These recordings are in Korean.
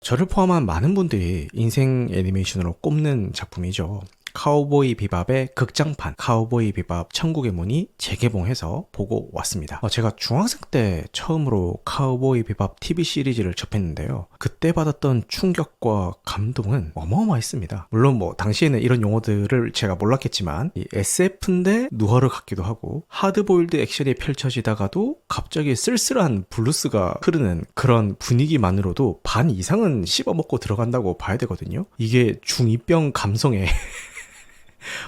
저를 포함한 많은 분들이 인생 애니메이션으로 꼽는 작품이죠. 카우보이 비밥의 극장판 카우보이 비밥 천국의 문이 재개봉해서 보고 왔습니다. 제가 중학생 때 처음으로 카우보이 비밥 TV 시리즈를 접했는데요. 그때 받았던 충격과 감동은 어마어마했습니다. 물론 당시에는 이런 용어들을 제가 몰랐겠지만 이 SF인데 누아르 같기도 하고 하드보일드 액션이 펼쳐지다가도 갑자기 쓸쓸한 블루스가 흐르는 그런 분위기만으로도 반 이상은 씹어먹고 들어간다고 봐야 되거든요. 이게 중2병 감성에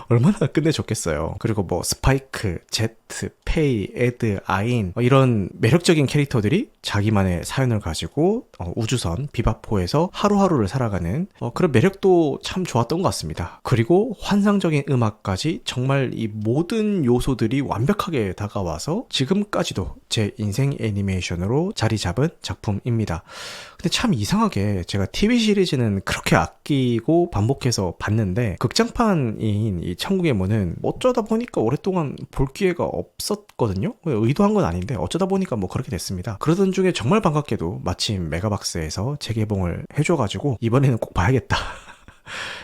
얼마나 끝내줬겠어요. 그리고 스파이크, 제트, 페이, 에드, 아인 이런 매력적인 캐릭터들이 자기만의 사연을 가지고 우주선 비바포에서 하루하루를 살아가는 그런 매력도 참 좋았던 것 같습니다. 그리고 환상적인 음악까지 정말 이 모든 요소들이 완벽하게 다가와서 지금까지도 제 인생 애니메이션으로 자리 잡은 작품입니다. 근데 참 이상하게 제가 TV 시리즈는 그렇게 아끼고 반복해서 봤는데 극장판인 이 천국의 문은 어쩌다 보니까 오랫동안 볼 기회가 없었거든요. 의도한 건 아닌데 어쩌다 보니까 그렇게 됐습니다. 그러던 중에 정말 반갑게도 마침 메가박스에서 재개봉을 해줘가지고 이번에는 꼭 봐야겠다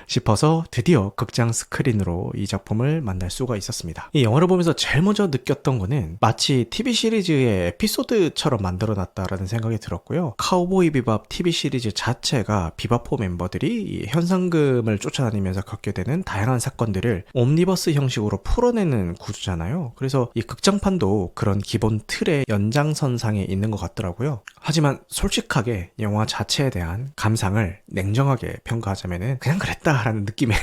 싶어서 드디어 극장 스크린으로 이 작품을 만날 수가 있었습니다. 이 영화를 보면서 제일 먼저 느꼈던 거는 마치 TV 시리즈의 에피소드처럼 만들어놨다라는 생각이 들었고요. 카우보이 비밥 TV 시리즈 자체가 비바포 멤버들이 이 현상금을 쫓아다니면서 겪게 되는 다양한 사건들을 옴니버스 형식으로 풀어내는 구조잖아요. 그래서 이 극장판도 그런 기본 틀의 연장선상에 있는 것 같더라고요. 하지만 솔직하게 영화 자체에 대한 감상을 냉정하게 평가하자면은 그냥 그랬다라는 느낌에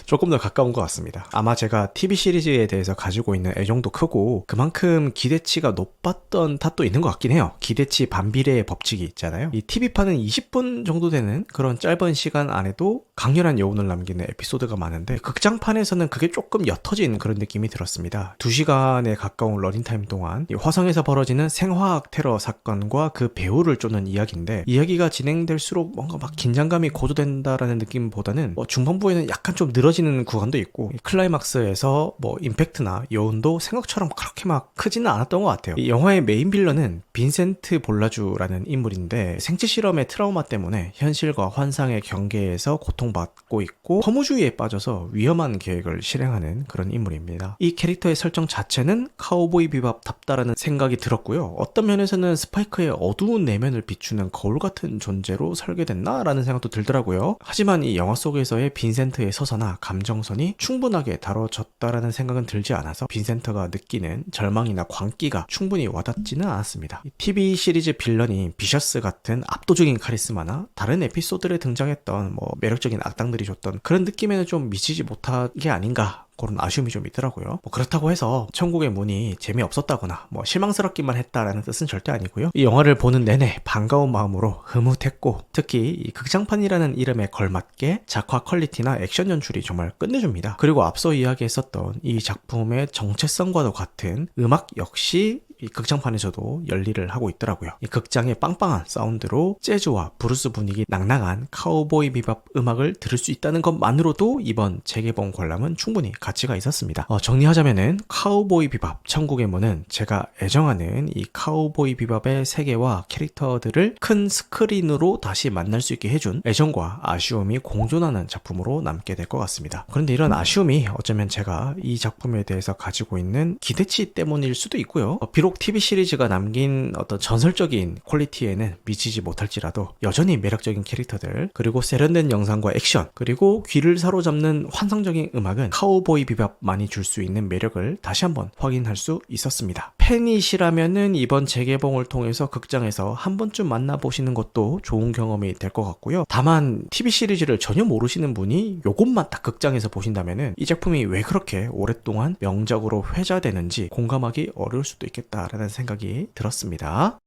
조금 더 가까운 것 같습니다. 아마 제가 TV 시리즈에 대해서 가지고 있는 애정도 크고 그만큼 기대치가 높았던 탓도 있는 것 같긴 해요. 기대치 반비례의 법칙이 있잖아요. 이 TV판은 20분 정도 되는 그런 짧은 시간 안에도 강렬한 여운을 남기는 에피소드가 많은데 극장판에서는 그게 조금 옅어진 그런 느낌이 들었습니다. 2시간에 가까운 러닝타임 동안 이 화성에서 벌어지는 생화학 테러 사건과 그 배후를 쫓는 이야기인데 이야기가 진행될수록 뭔가 막 긴장감이 고조된다라는 느낌보다는 중반부에는 약간 좀 늘어지는 구간도 있고 클라이막스에서 임팩트나 여운도 생각처럼 그렇게 막 크지는 않았던 것 같아요. 이 영화의 메인 빌런은 빈센트 볼라주라는 인물인데 생체 실험의 트라우마 때문에 현실과 환상의 경계에서 고통받고 있고 허무주의에 빠져서 위험한 계획을 실행하는 그런 인물입니다. 이 캐릭터의 설정 자체는 카우보이 비밥답다라는 생각이 들었고요. 어떤 면에서는 스파이크의 어두운 내면을 비추는 거울 같은 존재로 설계됐나라는 생각도 들더라고요. 하지만 이 영화 속에서의 빈센트의 서사나 감정선이 충분하게 다뤄졌다라는 생각은 들지 않아서 빈센트가 느끼는 절망이나 광기가 충분히 와닿지는 않았습니다. TV 시리즈 빌런이 비셔스 같은 압도적인 카리스마나 다른 에피소드에 등장했던 매력적인 악당들이 줬던 그런 느낌에는 좀 미치지 못한 게 아닌가 그런 아쉬움이 좀 있더라고요. 그렇다고 해서 천국의 문이 재미없었다거나 실망스럽기만 했다라는 뜻은 절대 아니고요. 이 영화를 보는 내내 반가운 마음으로 흐뭇했고 특히 이 극장판이라는 이름에 걸맞게 작화 퀄리티나 액션 연출이 정말 끝내줍니다. 그리고 앞서 이야기했었던 이 작품의 정체성과도 같은 음악 역시 이 극장판에서도 열일을 하고 있더라고요. 이 극장의 빵빵한 사운드로 재즈와 브루스 분위기 낭낭한 카우보이 비밥 음악을 들을 수 있다는 것만으로도 이번 재개봉 관람은 충분히 가치가 있었습니다. 정리하자면은 카우보이 비밥 천국의 문은 제가 애정하는 이 카우보이 비밥의 세계와 캐릭터들을 큰 스크린으로 다시 만날 수 있게 해준 애정과 아쉬움이 공존하는 작품으로 남게 될 것 같습니다. 그런데 이런 아쉬움이 어쩌면 제가 이 작품에 대해서 가지고 있는 기대치 때문일 수도 있고요. 비록 TV 시리즈가 남긴 어떤 전설적인 퀄리티에는 미치지 못할지라도 여전히 매력적인 캐릭터들 그리고 세련된 영상과 액션 그리고 귀를 사로잡는 환상적인 음악은 카우보이 비밥만이 줄 수 있는 매력을 다시 한번 확인할 수 있었습니다. 팬이시라면은 이번 재개봉을 통해서 극장에서 한 번쯤 만나보시는 것도 좋은 경험이 될 것 같고요. 다만 TV 시리즈를 전혀 모르시는 분이 요것만 딱 극장에서 보신다면은 이 작품이 왜 그렇게 오랫동안 명작으로 회자되는지 공감하기 어려울 수도 있겠다라는 생각이 들었습니다.